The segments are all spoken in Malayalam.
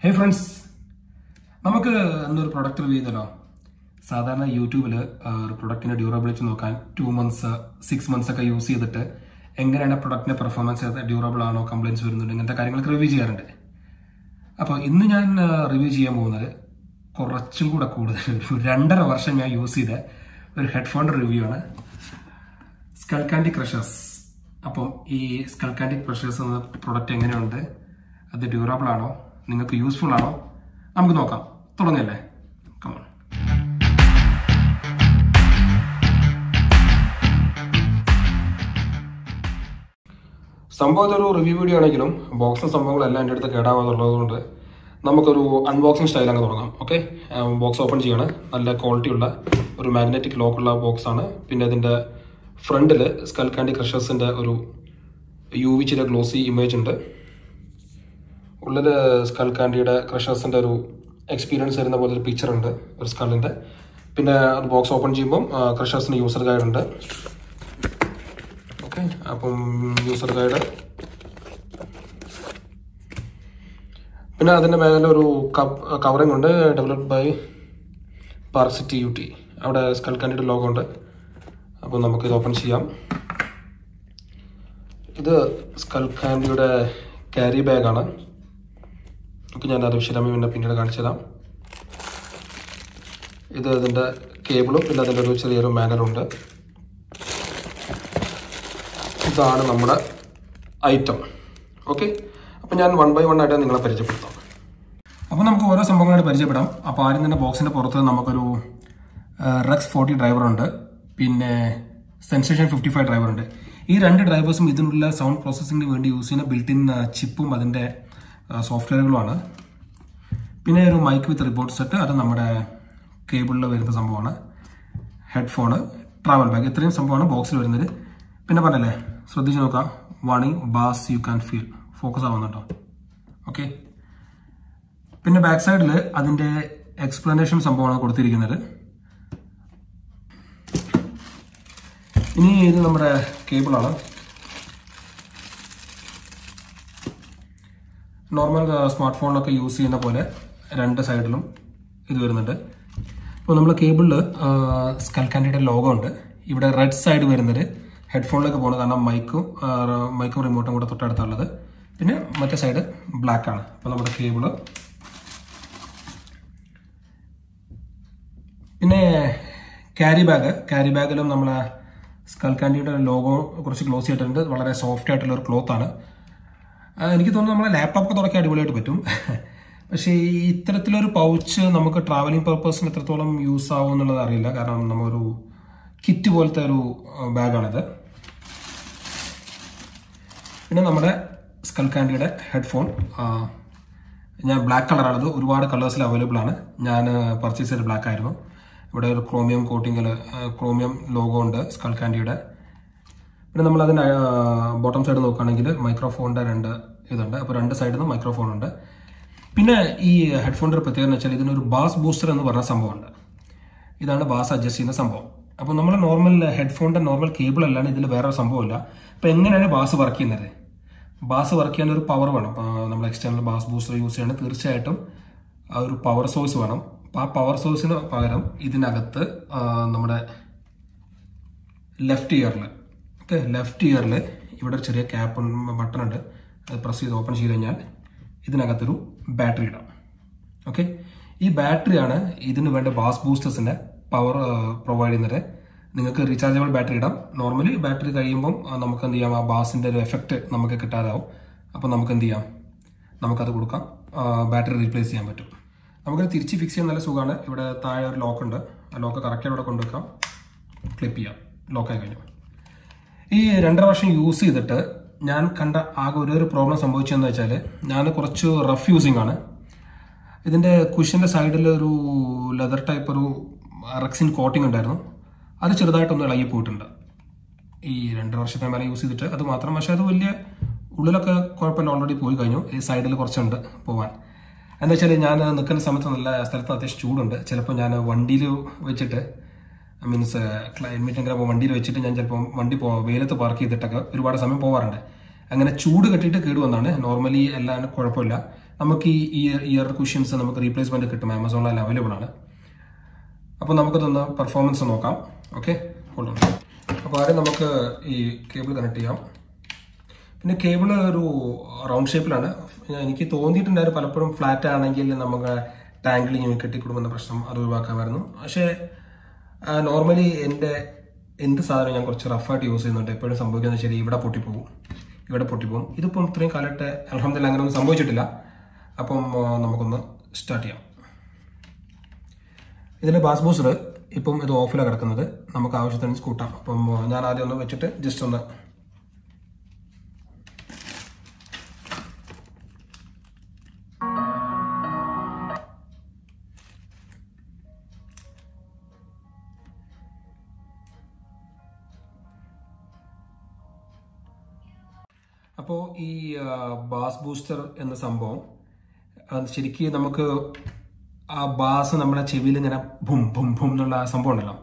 Hey friends, നമുക്ക് എന്തൊരു പ്രൊഡക്റ്റ് റിവ്യൂ ചെയ്തല്ലോ. സാധാരണ യൂട്യൂബിൽ ഒരു പ്രൊഡക്റ്റിന്റെ ഡ്യൂറബിലിറ്റി നോക്കാൻ 2 months 6 months ഒക്കെ യൂസ് ചെയ്തിട്ട് എങ്ങനെയാണ് പ്രൊഡക്റ്റിന്റെ പെർഫോമൻസ് ഡ്യൂറബിൾ ആണോ കംപ്ലൈൻസ് വരുന്നുണ്ട് ഇങ്ങനത്തെ കാര്യങ്ങളൊക്കെ റിവ്യൂ ചെയ്യാറുണ്ട്. അപ്പോൾ ഇന്ന് ഞാൻ റിവ്യൂ ചെയ്യാൻ പോകുന്നത് കുറച്ചും കൂടെ കൂടുതൽ 2.5 വർഷം ഞാൻ യൂസ് ചെയ്ത ഒരു ഹെഡ്ഫോണിന്റെ റിവ്യൂ ആണ്. SkullCandy crushers. അപ്പം ഈ SkullCandy ക്രഷേഴ്സ് എന്ന പ്രൊഡക്റ്റ് എങ്ങനെയുണ്ട്, അത് ഡ്യൂറബിൾ ആണോ, നിങ്ങൾക്ക് യൂസ്ഫുൾ ആണോ, നമുക്ക് നോക്കാം. തുടങ്ങല്ലേ? കമോൺ. സംഭവം ഇതൊരു റിവ്യൂ വീഡിയോ ആണെങ്കിലും ബോക്സും സംഭവങ്ങളെല്ലാം എൻ്റെ അടുത്ത് കേടാവാന്നുള്ളതുകൊണ്ട് നമുക്കൊരു അൺബോക്സിങ് സ്റ്റൈൽ അങ്ങ് തുടങ്ങാം. ഓക്കെ, ബോക്സ് ഓപ്പൺ ചെയ്യണം. നല്ല ക്വാളിറ്റി ഉള്ള ഒരു മാഗ്നറ്റിക് ലോക്കുള്ള ബോക്സ് ആണ്. പിന്നെ അതിൻ്റെ ഫ്രണ്ടിൽ SkullCandy ക്രഷേഴ്സിൻ്റെ ഒരു UV ചില ഗ്ലോസി ഇമേജ് ഉണ്ട്. ഉള്ളിൽ SkullCandyയുടെ ക്രഷേഴ്സിൻ്റെ ഒരു എക്സ്പീരിയൻസ് വരുന്ന പോലെ ഒരു പിക്ചർ ഉണ്ട് ഒരു സ്കള്ളിൻ്റെ. പിന്നെ അത് ബോക്സ് ഓപ്പൺ ചെയ്യുമ്പം ക്രഷേഴ്സിൻ്റെ യൂസർ ഗൈഡ് ഉണ്ട്. ഓക്കെ, അപ്പം യൂസർ ഗൈഡ്, പിന്നെ അതിൻ്റെ മേലെ ഒരു കവറിംഗ് ഉണ്ട്. ഡെവലപ്ഡ് ബൈ പാർസിറ്റി UT. അവിടെ SkullCandyയുടെ ലോഗോ ഉണ്ട്. അപ്പോൾ നമുക്കിത് ഓപ്പൺ ചെയ്യാം. ഇത് SkullCandyയുടെ ക്യാരി ബാഗാണ്. ഓക്കെ, ഞാനത് വിശദമായി പിന്നീട് കാണിച്ചു തരാം. ഇത് അതിൻ്റെ കേബിളും പിന്നെ അതിൻ്റെ ഒരു ചെറിയൊരു മാനറുണ്ട്. ഇതാണ് നമ്മുടെ ഐറ്റം. ഓക്കെ, അപ്പോൾ ഞാൻ 1 by 1 ആയിട്ട് നിങ്ങളെ പരിചയപ്പെടുത്താം. അപ്പോൾ നമുക്ക് ഓരോ സംഭവങ്ങളായിട്ട് പരിചയപ്പെടാം. അപ്പോൾ ആദ്യം തന്നെ ബോക്സിൻ്റെ പുറത്ത് നമുക്കൊരു RX 40 ഡ്രൈവറുണ്ട്, പിന്നെ സെൻസേഷൻ 55 ഡ്രൈവറുണ്ട്. ഈ 2 ഡ്രൈവേഴ്സും ഇതിനുള്ള സൗണ്ട് പ്രോസസ്സിങ്ങിന് വേണ്ടി യൂസ് ചെയ്യുന്ന ബിൽറ്റ് ഇൻ ചിപ്പും അതിൻ്റെ സോഫ്റ്റ്വെയറുകളുമാണ്. പിന്നെ ഒരു മൈക്ക് വിത്ത് റിപ്പോർട്ട് സെറ്റ്, അത് നമ്മുടെ കേബിളിൽ വരുന്ന സംഭവമാണ്. ഹെഡ്ഫോണ്, ട്രാവൽ ബാഗ്, ഇത്രയും സംഭവമാണ് ബോക്സിൽ വരുന്നത്. പിന്നെ പറഞ്ഞല്ലേ, ശ്രദ്ധിച്ച് നോക്കാം, warning bass you can feel, focus ആവുന്നുണ്ടോ? ഓക്കെ, പിന്നെ ബാക്ക് സൈഡിൽ അതിൻ്റെ എക്സ്പ്ലനേഷൻ സംഭവമാണ് കൊടുത്തിരിക്കുന്നത്. ഇനി ഇത് നമ്മുടെ കേബിളാണ്. നോർമൽ സ്മാർട്ട് ഫോണിലൊക്കെ യൂസ് ചെയ്യുന്ന പോലെ 2 സൈഡിലും ഇത് വരുന്നുണ്ട്. ഇപ്പോൾ നമ്മൾ കേബിളിൽ SkullCandyയുടെ ലോഗോ ഉണ്ട്. ഇവിടെ റെഡ് സൈഡ് വരുന്നത് ഹെഡ്ഫോണിലേക്ക് പോകുന്നത്, കാരണം മൈക്കും റിമോട്ടും കൂടെ തൊട്ടടുത്തുള്ളത്. പിന്നെ മറ്റേ സൈഡ് ബ്ലാക്ക് ആണ്. അപ്പോൾ നമ്മുടെ കേബിള്, പിന്നെ ക്യാരി ബാഗിലും നമ്മളെ SkullCandyയുടെ ലോഗോ കുറച്ച് ഗ്ലോസി ആയിട്ടുണ്ട്. വളരെ സോഫ്റ്റ് ആയിട്ടുള്ള ഒരു ക്ലോത്ത് ആണ്. എനിക്ക് തോന്നുന്നു നമ്മളെ ലാപ്ടോപ്പൊക്കെ തുറക്കാൻ അടിപൊളിയായിട്ട് പറ്റും. പക്ഷേ ഈ ഇത്തരത്തിലൊരു പൗച്ച് നമുക്ക് ട്രാവലിംഗ് പർപ്പസിന് എത്രത്തോളം യൂസ് ആവും എന്നുള്ളത് അറിയില്ല, കാരണം നമ്മളൊരു കിറ്റ് പോലത്തെ ഒരു ബാഗാണിത്. പിന്നെ നമ്മുടെ SkullCandyയുടെ ഹെഡ്ഫോൺ, ഞാൻ ബ്ലാക്ക് കളറാണത്. ഒരുപാട് കളേഴ്സിൽ അവൈലബിൾ ആണ്. ഞാൻ പർച്ചേസ് ചെയ്ത ബ്ലാക്ക് ആയിരുന്നു. ഇവിടെ ഒരു ക്രോമിയം കോട്ടിങ്ങിൽ ക്രോമിയം ലോഗോ ഉണ്ട് SkullCandyയുടെ. പിന്നെ നമ്മൾ അതിൻ്റെ ബോട്ടം സൈഡ് നോക്കുകയാണെങ്കിൽ മൈക്രോഫോണിൻ്റെ 2 ഇതുണ്ട്. അപ്പോൾ 2 സൈഡിൽ നിന്ന് മൈക്രോഫോൺ ഉണ്ട്. പിന്നെ ഈ ഹെഡ്ഫോണിൻ്റെ ഒരു പ്രത്യേകത എന്ന് വെച്ചാൽ ഇതിനൊരു ബാസ് ബൂസ്റ്റർ എന്ന് പറഞ്ഞ സംഭവമുണ്ട്. ഇതാണ് ബാസ് അഡ്ജസ്റ്റ് ചെയ്യുന്ന സംഭവം. അപ്പോൾ നമ്മൾ നോർമൽ ഹെഡ്ഫോണിൻ്റെ നോർമൽ കേബിൾ അല്ലാണ്ട് ഇതിൽ വേറെ സംഭവമില്ല. അപ്പോൾ എങ്ങനെയാണ് ബാസ് വർക്ക് ചെയ്യുന്നത്? ബാസ് വർക്ക് ചെയ്യാൻ ഒരു പവർ വേണം. നമ്മൾ എക്സ്റ്റേണൽ ബാസ് ബൂസ്റ്റർ യൂസ് ചെയ്യണമെങ്കിൽ തീർച്ചയായിട്ടും ആ ഒരു പവർ സോഴ്സ് വേണം. അപ്പോൾ ആ പവർ സോഴ്സിന് പകരം ഇതിനകത്ത് നമ്മുടെ ലെഫ്റ്റ് ഇയറിൽ ഇവിടെ ഒരു ചെറിയ ക്യാപ്പ് ബട്ടൺ ഉണ്ട്. അത് പ്രസ് ചെയ്ത് ഓപ്പൺ ചെയ്ത് കഴിഞ്ഞാൽ ഇതിനകത്തൊരു ബാറ്ററി ഇടാം. ഓക്കെ, ഈ ബാറ്ററിയാണ് ഇതിന് വേണ്ട ബാസ് ബൂസ്റ്റേഴ്സിൻ്റെ പവർ പ്രൊവൈഡ് ചെയ്യുന്നത്. നിങ്ങൾക്ക് റീചാർജബിൾ ബാറ്ററി ഇടാം. നോർമലി ബാറ്ററി കഴിയുമ്പം നമുക്ക് എന്ത് ചെയ്യാം, ആ ബാസിൻ്റെ ഒരു എഫക്റ്റ് നമുക്ക് കിട്ടാതാവും. അപ്പോൾ നമുക്ക് എന്ത് ചെയ്യാം, നമുക്കത് കൊടുക്കാം, ബാറ്ററി റീപ്ലേസ് ചെയ്യാൻ പറ്റും. നമുക്കത് തിരിച്ച് ഫിക്സ് ചെയ്യാൻ നല്ല സുഖമാണ്. ഇവിടെ താഴെ ഒരു ലോക്ക് ഉണ്ട്. ആ ലോക്ക് കറക്റ്റ് ഇവിടെ കൊണ്ടുവെക്കാം, ക്ലിപ്പ് ചെയ്യാം, ലോക്കായി കഴിഞ്ഞു. ഈ 2.5 വർഷം യൂസ് ചെയ്തിട്ട് ഞാൻ കണ്ട ആകെ ഒരു പ്രോബ്ലം സംഭവിച്ചതെന്ന് വെച്ചാൽ, ഞാൻ കുറച്ച് റഫ് യൂസിങ് ആണ്. ഇതിൻ്റെ കുഷ്യൻ്റെ സൈഡിൽ ഒരു ലെതർ ടൈപ്പ് ഒരു റെക്സിൻ കോട്ടിംഗ് ഉണ്ടായിരുന്നു. അത് ചെറുതായിട്ടൊന്ന് ഇളകി പോയിട്ടുണ്ട് ഈ 2 വർഷത്തെ മേലെ യൂസ് ചെയ്തിട്ട്. അത് മാത്രം, പക്ഷേ അത് വലിയ ഉള്ളിലൊക്കെ കുഴപ്പമില്ല, ഓൾറെഡി പോയി കഴിഞ്ഞു. ഈ സൈഡിൽ കുറച്ചുണ്ട് പോവാൻ. എന്താ വെച്ചാൽ ഞാൻ നിൽക്കുന്ന സമയത്ത് നല്ല സ്ഥലത്ത് അത്യാവശ്യം ചൂടുണ്ട്. ചിലപ്പോൾ ഞാൻ വണ്ടിയിൽ വെച്ചിട്ട് മീൻസ് ക്ലൈമറ്റ് അങ്ങനെ വണ്ടിയിൽ വെച്ചിട്ട് ഞാൻ ചിലപ്പോൾ വണ്ടി വെയിലത്ത് പാർക്ക് ചെയ്തിട്ടൊക്കെ ഒരുപാട് സമയം പോകാറുണ്ട്. അങ്ങനെ ചൂട് കെട്ടിയിട്ട് കേടുവന്നാണ്. നോർമലി എല്ലാം കുഴപ്പമില്ല. നമുക്ക് ഈ ഇയർ കുഷ്യൻസ് നമുക്ക് റീപ്ലേസ്മെന്റ് കിട്ടും, ആമസോണിൽ അവൈലബിൾ ആണ്. അപ്പോൾ നമുക്കതൊന്ന് പെർഫോമൻസ് നോക്കാം. ഓക്കെ, അപ്പോൾ ആദ്യം നമുക്ക് ഈ കേബിൾ കണക്ട് ചെയ്യാം. പിന്നെ കേബിൾ ഒരു റൗണ്ട് ഷേപ്പിലാണ്. എനിക്ക് തോന്നിയിട്ടുണ്ടായിരുന്നു പലപ്പോഴും ഫ്ലാറ്റ് ആണെങ്കിൽ നമുക്ക് ടാങ്കിളിങ് കെട്ടിക്കൊടുക്കുന്ന പ്രശ്നം അത് ഒഴിവാക്കാമായിരുന്നു. പക്ഷേ നോർമലി എൻ്റെ എന്ത് സാധനം ഞാൻ കുറച്ച് റഫായിട്ട് യൂസ് ചെയ്യുന്നുണ്ട്. എപ്പോഴും സംഭവിക്കുന്നത് ശരി, ഇവിടെ പൊട്ടിപ്പോവും. ഇതിപ്പം ഇത്രയും കാലത്തെ അൽഹംദുലില്ലാ അങ്ങനെ ഒന്നും സംഭവിച്ചിട്ടില്ല. അപ്പം നമുക്കൊന്ന് സ്റ്റാർട്ട് ചെയ്യാം. ഇതിൻ്റെ ബാസ് ബൂസ്റ്റർ ഇപ്പം ഇത് ഓഫിലാണ് കിടക്കുന്നത്. നമുക്ക് ആവശ്യത്തിന് കൂട്ടാം. അപ്പം ഞാൻ ആദ്യം ഒന്ന് വെച്ചിട്ട് ജസ്റ്റ് ഒന്ന് അപ്പോൾ ഈ ബാസ് ബൂസ്റ്റർ എന്ന സംഭവം ശരിക്കും നമുക്ക് ആ ബാസ് നമ്മുടെ ചെവിയിൽ ഇങ്ങനെ ഭും ഭും ഭും എന്നുള്ള ആ സംഭവം ഉണ്ടല്ലോ,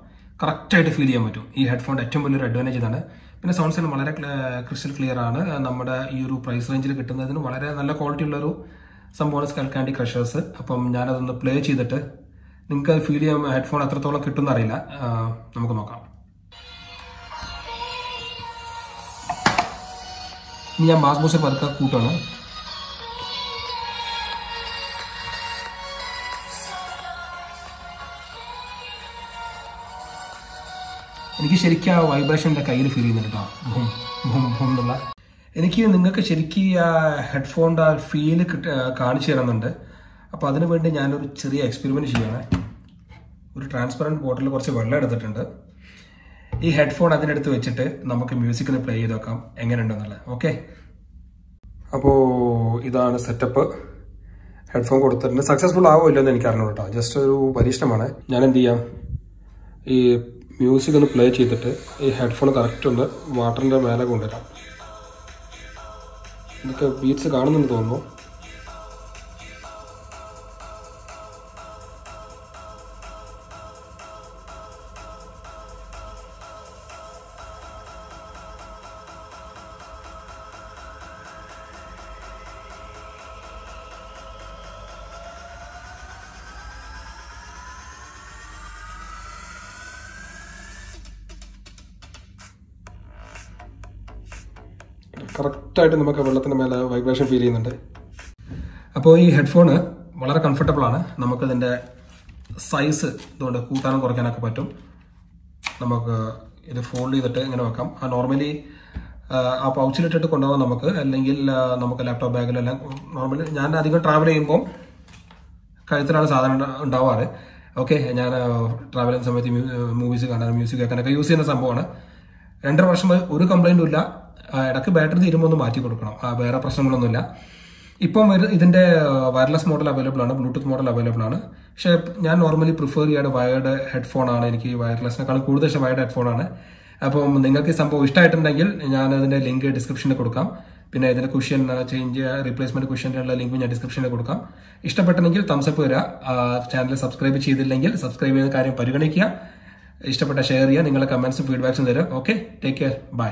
കറക്റ്റായിട്ട് ഫീൽ ചെയ്യാൻ പറ്റും. ഈ ഹെഡ്ഫോണിൻ്റെ ഏറ്റവും വലിയൊരു അഡ്വാൻറ്റേജ് ഇതാണ്. പിന്നെ സൗണ്ട് സിസ്റ്റം വളരെ ക്രിസ്റ്റൽ ക്ലിയർ ആണ്. നമ്മുടെ ഈ ഒരു പ്രൈസ് റേഞ്ചിൽ കിട്ടുന്നതിന് വളരെ നല്ല ക്വാളിറ്റി ഉള്ളൊരു സംഭവമാണ് SkullCandy ക്രഷേഴ്സ്. അപ്പം ഞാനതൊന്ന് പ്ലേ ചെയ്തിട്ട് നിങ്ങൾക്ക് അത് ഫീൽ ചെയ്യാൻ ഹെഡ്ഫോൺ എത്രത്തോളം കിട്ടുമെന്ന് അറിയില്ല, നമുക്ക് നോക്കാം. ഇനി ഞാൻ ബാസ് ബൂസ്റ്റർ പതുക്കെ കൂട്ടാണ്. എനിക്ക് ശരിക്കും ആ വൈബ്രേഷൻ എൻ്റെ കയ്യിൽ ഫീൽ ചെയ്യുന്നുണ്ട് കേട്ടോ, ഭൂം ഭൂം ഭൂം എന്നുള്ള. എനിക്ക് നിങ്ങൾക്ക് ശരിക്കും ആ ഹെഡ്ഫോണിൻ്റെ ആ ഫീല് കാണിച്ചു തരുന്നുണ്ട്. അപ്പോൾ അതിനു വേണ്ടി ഞാനൊരു ചെറിയ എക്സ്പെരിമെൻറ്റ് ചെയ്യുകയാണ്. ഒരു ട്രാൻസ്പെറൻറ്റ് ബോട്ടിൽ കുറച്ച് വെള്ളം എടുത്തിട്ടുണ്ട്. ഈ ഹെഡ്ഫോൺ അതിനടുത്ത് വെച്ചിട്ട് നമുക്ക് മ്യൂസിക് ഒന്ന് പ്ലേ ചെയ്ത് നോക്കാം എങ്ങനെയുണ്ടെന്നുള്ളത്. ഓക്കെ, അപ്പോൾ ഇതാണ് സെറ്റപ്പ്. ഹെഡ്ഫോൺ കൊടുത്തിട്ടുണ്ട്. സക്സസ്ഫുൾ ആവുമല്ലോ എന്ന് എനിക്ക് അറിഞ്ഞു കേട്ടോ, ജസ്റ്റ് ഒരു പരീക്ഷണമാണ്. ഞാൻ എന്ത് ചെയ്യാം, ഈ മ്യൂസിക് ഒന്ന് പ്ലേ ചെയ്തിട്ട് ഈ ഹെഡ്ഫോൺ കറക്റ്റ് ഒന്ന് വാട്ടറിൻ്റെ മേലെ കൊണ്ടുവരാം. ഇതൊക്കെ ബീറ്റ്സ് കാണുന്നുണ്ട് തോന്നുന്നു. കറക്റ്റായിട്ട് നമുക്ക് വെള്ളത്തിൻ്റെ മേലെ വൈബ്രേഷൻ ഫീൽ ചെയ്യുന്നുണ്ട്. അപ്പോൾ ഈ ഹെഡ്ഫോണ് വളരെ കംഫർട്ടബിൾ ആണ്. നമുക്കിതിൻ്റെ സൈസ് ഇതുകൊണ്ട് കൂട്ടാനും കുറയ്ക്കാനൊക്കെ പറ്റും. നമുക്ക് ഇത് ഫോൾഡ് ചെയ്തിട്ട് ഇങ്ങനെ വെക്കാം. നോർമലി ആ പൗച്ചിലിട്ടിട്ട് കൊണ്ടുപോകാം നമുക്ക്, അല്ലെങ്കിൽ നമുക്ക് ലാപ്ടോപ്പ് ബാഗിലെല്ലാം. നോർമലി ഞാൻ അധികം ട്രാവൽ ചെയ്യുമ്പോൾ കഴുത്തിലാണ് സാധനം ഉണ്ടാവാറ്. ഓക്കെ, ഞാൻ ട്രാവൽ ചെയ്യുന്ന സമയത്ത് മൂവീസ് കാണാനും മ്യൂസിക് കേൾക്കാനൊക്കെ യൂസ് ചെയ്യുന്ന സംഭവമാണ്. 2.5 വർഷം ഒരു കംപ്ലൈൻറ്റും ഇല്ല. ഇടയ്ക്ക് ബാറ്ററി തീരുമ്പോൾ ഒന്ന് മാറ്റി കൊടുക്കണം, വേറെ പ്രശ്നങ്ങളൊന്നുമില്ല. ഇപ്പം ഇതിൻ്റെ വയർലെസ് മോഡൽ അവൈലബിൾ ആണ്, ബ്ലൂടൂത്ത് മോഡൽ അവൈലബിൾ ആണ്. പക്ഷേ ഞാൻ നോർമലി പ്രിഫർ ചെയ്യാറ് വയർഡ് ഹെഡ്ഫോണാണ്. എനിക്ക് വയർലെസ്സിനേക്കാളും കൂടുതൽ ഇഷ്ടം വയർഡ് ഹെഡ്ഫോണാണ്. അപ്പം നിങ്ങൾക്ക് ഈ സംഭവം ഇഷ്ടമായിട്ടുണ്ടെങ്കിൽ ഞാൻ അതിൻ്റെ ലിങ്ക് ഡിസ്ക്രിപ്ഷനിൽ കൊടുക്കാം. പിന്നെ ഇതിൻ്റെ കുഷ്യൻ റീപ്ലേസ്മെന്റ് കുഷ്യൻ്റെ ലിങ്ക് ഞാൻ ഡിസ്ക്രിപ്ഷനിൽ കൊടുക്കാം. ഇഷ്ടപ്പെട്ടെങ്കിൽ തംസപ്പ് വരിക. ചാനൽ സബ്സ്ക്രൈബ് ചെയ്തില്ലെങ്കിൽ സബ്സ്ക്രൈബ് ചെയ്യുന്ന കാര്യം പരിഗണിക്കുക. ഇഷ്ടപ്പെട്ട ഷെയർ ചെയ്യുക. നിങ്ങളുടെ കമന്റ്സും ഫീഡ്ബാക്സും തരാം. Okay, take care, by.